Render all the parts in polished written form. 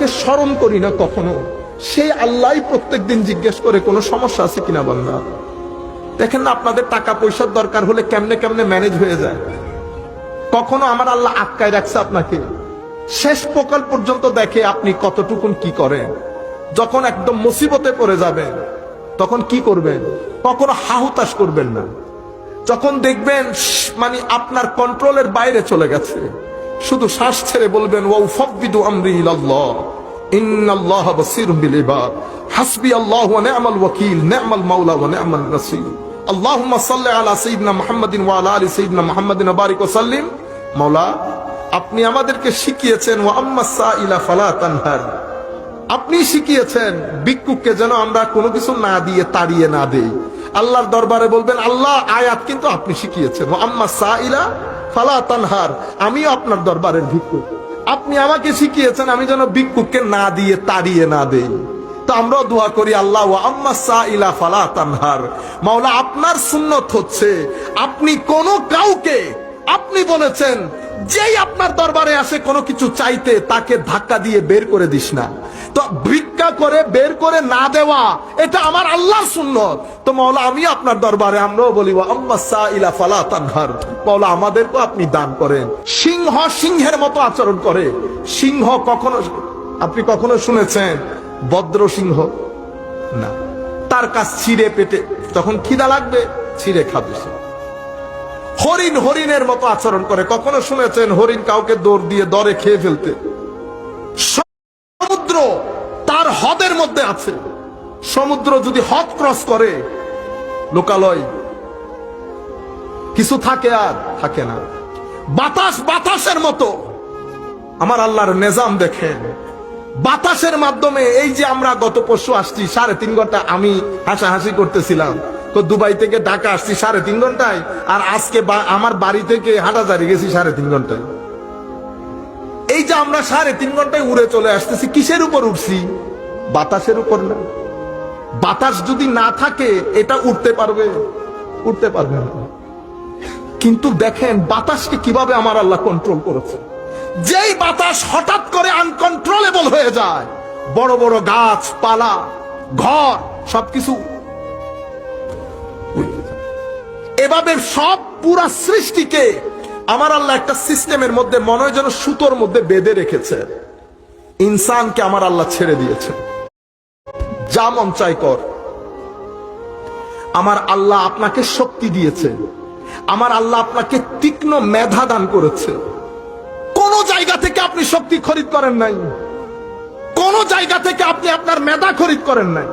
আল্লাহকে স্মরণ করি না কখনো, সেই আল্লাহই প্রত্যেকদিন জিজ্ঞেস করে কোনো সমস্যা আছে কিনা বান্দা। দেখেন না, আপনাদের টাকা পয়সার দরকার হলে কেমনে কেমনে ম্যানেজ হয়ে যায়। কখনো আমার আল্লাহ আটকায় রাখছে আপনাকে? শেষ প্রকল্প পর্যন্ত দেখে আপনি কতটুকুন কি করেন। যখন একদম মুসিবতে পড়ে যাবেন তখন কি করবেন? কখনো হাহুতাশ করবেন না। যখন দেখবেন মানে আপনার কন্ট্রোলের বাইরে চলে গেছে, শুধু শ্বাস ছেড়ে বলবেন ওয়াফবিদু আমরি ইলাল্লাহ ইন্নাল্লাহা বাসীরুম বিল ইবাদ হাসবি আল্লাহু ওয়া নি'মাল ওয়াকিল নি'মাল মাওলা ওয়া নি'মান নাসীর আল্লাহুম্মা সাল্লি আলা সাইয়্যিদিনা মুহাম্মাদিন ওয়া আলা আলি সাইয়্যিদিনা মুহাম্মাদিন ওয়া বারিক ওয়া সাল্লিম। মাওলা, আপনি আমাদেরকে শিখিয়েছেন ওয়া আম্মাস সাইলা ফালা তানহার, আপনি শিখিয়েছেন ভিক্ষুককে যেন আমরা কোনো কিছু না দিয়ে তাড়িয়ে না দেই। আল্লাহর দরবারে বলবেন আল্লাহ আয়াত কিন্তু আপনি শিখিয়েছেন ওয়া আম্মাস সাইলা ফালা তানহার, আমিও আপনার দরবারের ভিক্ষুক, আপনি আমাকে শিখিয়েছেন আমি যেন ভিক্ষুককে না দিয়ে তাড়িয়ে না দেই। তো আমরাও দোয়া করি আল্লাহ ওয়া আম্মাস সাইলা ফালা তানহার। মাওলা, আপনার সুন্নত হচ্ছে আপনি কোন কাউকে, আপনি বলেছেন যেই আপনার দরবারে আসে কোনো কিছু চাইতে তাকে ধাক্কা দিয়ে বের করে দিস না। তো ভিক্ষা করে বের করে না দেওয়া এটা আমার আল্লাহর সুন্নত। তো মাওলা, আমি আপনার দরবারে আমরাও বলি ওয়া আম্মাস সাইলা ফালা তানহার। মাওলা, আমাদেরকে আপনি দান করেন। সিংহ সিংহের মতো আচরণ করে। সিংহ কখনো, আপনি কখনো শুনেছেন ভদ্র সিংহ? না, তার কাজ ছিঁড়ে পেটে যখন খিদা লাগবে ছিঁড়ে খাবে। হরিণ হরিণের মতো আচরণ করে। কখনো শুনেছেন হরিণ কাউকে দৌড় দিয়ে দরে খেয়ে ফেলতে? সমুদ্র তার হ্রদের মধ্যে আছে, সমুদ্র যদি হ্রদ ক্রস করে লোকালয় কিছু থাকে আর থাকে না। বাতাস বাতাসের মতো। আমার আল্লাহর নিজাম দেখেন, বাতাসের মাধ্যমে এই যে আমরা গত পরশু আসছি 3.5 ঘন্টা, আমি হাসাহাসি করতেছিলাম তো দুবাই থেকে ঢাকা আসছি 3.5 ঘন্টায়, আর আজকে আমার বাড়ি থেকে হাঁটাজারি গেছি 3.5 ঘন্টায়। এই যে আমরা 3.5 ঘন্টায় উড়ে চলে আসতেছি, কিসের উপর উঠছি? বাতাসের উপর না। বাতাস যদি না থাকে এটা উঠতে পারবে? উঠতে পারবে না। কিন্তু দেখেন বাতাসকে কিভাবে আমার আল্লাহ কন্ট্রোল করেছে। যেই বাতাস হঠাৎ করে আনকন্ট্রোলেবল হয়ে যায়, বড় বড় গাছপালা ঘর সবকিছু এভাবে সব পুরা সৃষ্টিকে আমার আল্লাহ একটা সিস্টেমের মধ্যে মনে হয় যেন সুতোর মধ্যে বেঁধে রেখেছে। ইনসানকে আমার আল্লাহ ছেড়ে দিয়েছে, যা মন চাই কর। আমার আল্লাহ আপনাকে শক্তি দিয়েছে, আমার আল্লাহ আপনাকে তীক্ষ্ণ মেধা দান করেছে। কোন জায়গা থেকে আপনি শক্তি খরিদ করেন নাই, কোন জায়গা থেকে আপনি আপনার মেধা খরিদ করেন নাই।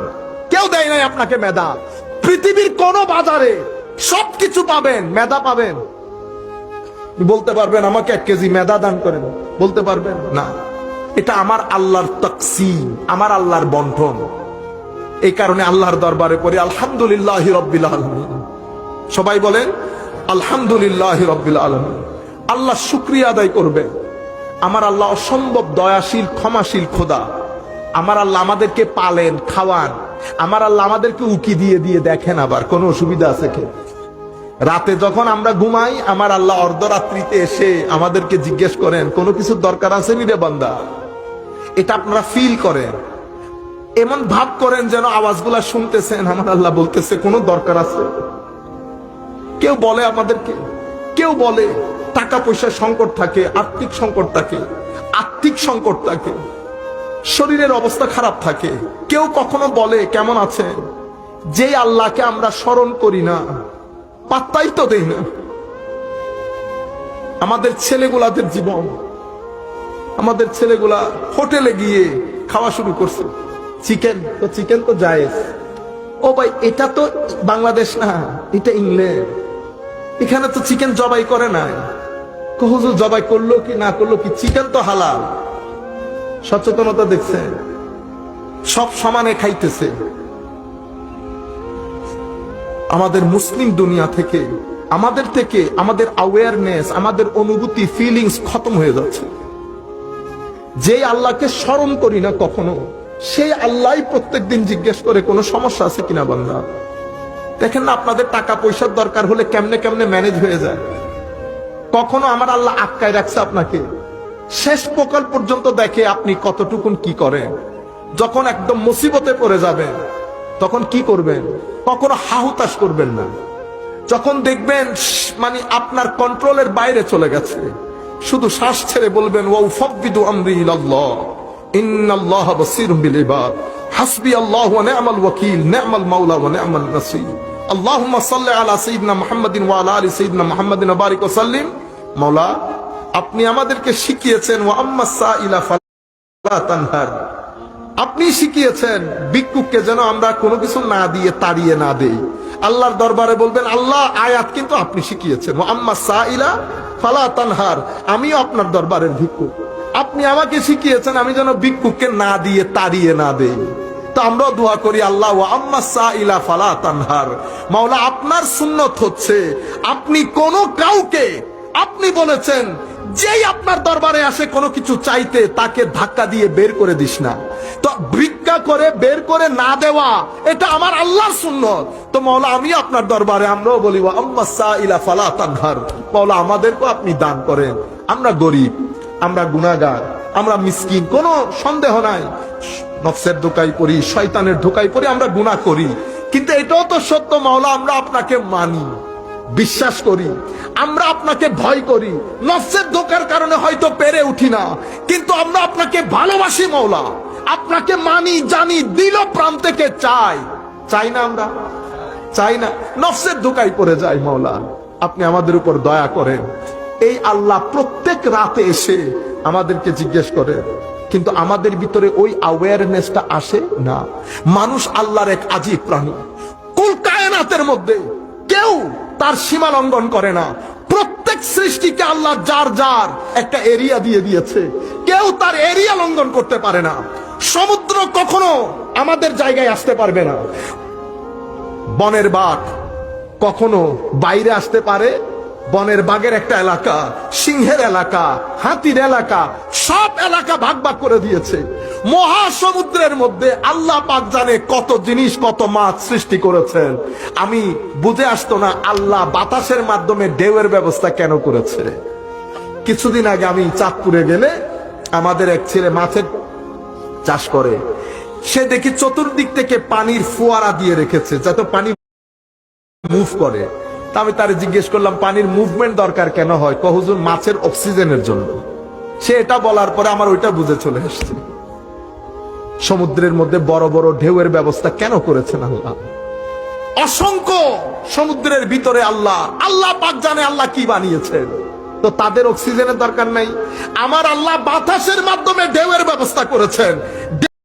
কেউ দেয় নাই আপনাকে মেধা। পৃথিবীর কোন বাজারে সবকিছু পাবেন, মেধা পাবেন? বলতে পারবেন আমাকে 1 কেজি মেধা দান করেন? বলতে পারবেন না। এটা আমার আল্লাহর তাকসীম, আমার আল্লাহর বন্টন। এই কারণে আল্লাহর দরবারে পড়ি আলহামদুলিল্লাহি রাব্বিল আলামিন। সবাই বলেন আলহামদুলিল্লাহি রাব্বিল আলামিন। আল্লাহ শুকরিয়া আদায় করবেন। আমার আল্লাহ অসম্ভব দয়াশীল ক্ষমাশীল খোদা। আমার আল্লাহ আমাদেরকে পালেন খাওয়ান, আমার আল্লাহ আমাদেরকে উকি দিয়ে দিয়ে দেখেন আবার কোনো অসুবিধা আছে কি। রাতে যখন আমরা ঘুমাই আমার আল্লাহ অর্ধরাত্রিতে এসে আমাদেরকে জিজ্ঞেস করেন কোনো কিছু দরকার আছে নি রে বান্দা? এটা আপনারা ফিল করেন, এমন ভাব করেন যেন আওয়াজগুলা শুনতেছেন। আমার আল্লাহ বলতেছে কোনো দরকার আছে? কেউ বলে আমাদেরকে, কেউ বলে টাকা পয়সার সংকট থাকে, আর্থিক সংকট থাকে, আর্থিক সংকট থাকে, শরীরের অবস্থা খারাপ থাকে। কেউ কখনো বলে কেমন আছে? যে আল্লাহকে আমরা স্মরণ করি না, পাত্তাই তো দেই না। আমাদের ছেলেগুলাদের জীবন, আমাদের ছেলেগুলা হোটেলে গিয়ে খাওয়া শুরু করছে চিকেন। তো চিকেন তো জায়েজ। ও ভাই, এটা তো বাংলাদেশ না, এটা ইংল্যান্ড। এখানে তো চিকেন জবাই করে নাই। হুজুর জবাই করলো কি না করলো কি, চিকেন তো হালাল। সচেতনতা দেখছেন? সব সমানে খাইতেছে। আমাদের মুসলিম দুনিয়া থেকে, আমাদের অ্যাওয়ারনেস, আমাদের অনুভূতি, ফিলিংস খতম হয়ে যাচ্ছে। যে আল্লাহকে স্মরণ করি না কখনো, সেই আল্লাহই প্রত্যেকদিন জিজ্ঞেস করে কোনো সমস্যা আছে কিনা বান্দা। দেখেন না, আপনাদের টাকা পয়সার দরকার হলে কেমনে কেমনে ম্যানেজ হয়ে যায়। কখনো আমার আল্লাহ আটকায় রাখছে আপনাকে? শেষ প্রকাল পর্যন্ত দেখে আপনি কতটুকুন কি করেন। যখন একদম মুসিবতে পড়ে যাবেন তখন কি করবেন? কখনো হাহুতাশ করবেন না। যখন দেখবেন মানে আপনার কন্ট্রোলের বাইরে চলে গেছে, শুধু শ্বাস ছেড়ে বলবেন ওয়াউফাব্বিদু আমরি ইলাল্লাহ ইন্নাল্লাহা বাসীরুম বিল ইবাদ হাসবি আল্লাহু ওয়া নি'মাল ওয়াকিল নি'মাল মাওলা ওয়া নি'মান নাসীর আল্লাহুম্মা সাল্লি আলা সাইয়্যিদিনা মুহাম্মাদিন ওয়া আলা আলি সাইয়্যিদিনা মুহাম্মাদিন ওয়া বারিক ওয়া সাল্লিম। মাওলা, আপনি আমাদেরকে শিখিয়েছেন ওয়া আম্মাস সাইলা ফালা তানহার, আপনি শিখিয়েছেন ভিক্ষুককে যেন আমরা কোনো কিছু না দিয়ে তাড়িয়ে না দেই। আল্লাহর দরবারে বলবেন আল্লাহ আয়াত কিন্তু আপনি শিখিয়েছেন ওয়া আম্মাস সাইলা ফালা তানহার, আমিও আপনার দরবারের ভিক্ষুক, আপনি আমাকে শিখিয়েছেন আমি যেন ভিক্ষুককে না দিয়ে তাড়িয়ে না দেই। তো আমরাও দোয়া করি আল্লাহ ওয়া আম্মাস সাইলা ফালা তানহার। মাওলা, আপনার সুন্নত হচ্ছে আপনি কোনো কাউকে, আপনি বলেছেন যেই আপনার দরবারে আসে কোনো কিছু চাইতে তাকে ধাক্কা দিয়ে বের করে দিস না। তো ভিক্ষা করে বের করে না দেওয়া এটা আমার আল্লাহর সুন্নত। তো মাওলা, আমি আপনার দরবারে আমরাও বলি ওয়া আম্মাস সাইলা ফালা তানহার। মাওলা, আমাদেরকেও আপনি দান করেন। আমরা গরিব, আমরা গুনাহগার, আমরা মিসকিন, কোনো সন্দেহ নাই। নফসের ধোঁকায় পড়ি, শয়তানের ধোঁকায় পড়ি, আমরা গুনাহ করি, কিন্তু এটাও তো সত্য মাওলা আমরা আপনাকে মানি, বিশ্বাস করি, আমরা আপনাকে ভয় করি। নফসের ধোঁকার কারণে হয়তো পেরে উঠি না, কিন্তু আমরা আপনাকে ভালোবাসি মাওলা, আপনাকে মানি, জানি, দিল প্রাণ থেকে চাই। চাই না? আমরা চাই না, নফসের ধোঁকায় পড়ে যাই। মাওলা, আপনি আমাদের উপর দয়া করেন। এই আল্লাহ প্রত্যেক রাতে এসে আমাদেরকে জিজ্ঞেস করে, কিন্তু আমাদের ভিতরে ওই অ্যাওয়ারনেসটা আসে না। মানুষ আল্লাহর এক আজীব প্রাণী। কুল কায়নাতের মধ্যে কেউ তার সীমা লঙ্ঘন করে না। প্রত্যেক সৃষ্টিকে আল্লাহ যার যার একটা এরিয়া দিয়ে দিয়েছে, কেউ তার এরিয়া লঙ্ঘন করতে পারে না। সমুদ্র কখনো আমাদের জায়গায় আসতে পারবে না। বনের বাঘ কখনো বাইরে আসতে পারে? বনের বাঘের একটা এলাকা, সিংহের এলাকা, হাতির এলাকা, সব এলাকা ভাগ ভাগ করে দিয়েছে। মহাসমুদ্রের মধ্যে আল্লাহ পাক জানে কত জিনিস, কত মাছ সৃষ্টি করেছেন। আমি বুঝে আসতো না আল্লাহ বাতাসের মাধ্যমে ঢেউয়ের ব্যবস্থা কেন করেছে। কিছুদিন আগে আমি চাঁদপুরে গেলে আমাদের এক ছেলে মাছের চাষ করে, সে দেখি চতুর্দিক থেকে পানির ফোয়ারা দিয়ে রেখেছে যাতে পানি মুভ করে। তা আমি তারে জিজ্ঞেস করলাম পানির মুভমেন্ট দরকার কেন হয়? হুজুর মাছের অক্সিজেনের জন্য। সে এটা বলার পরে আমার ওইটা বুঝে চলে আসছে। সমুদ্রের মধ্যে বড় বড় ঢেউয়ের ব্যবস্থা কেন করেছেন আল্লাহ? অসংখ্য সমুদ্রের ভিতরে আল্লাহ পাক জানে আল্লাহ কি বানিয়েছেন। তো তাদের অক্সিজেনের দরকার নাই? আমার আল্লাহ বাতাসের মাধ্যমে ঢেউয়ের ব্যবস্থা করেছেন।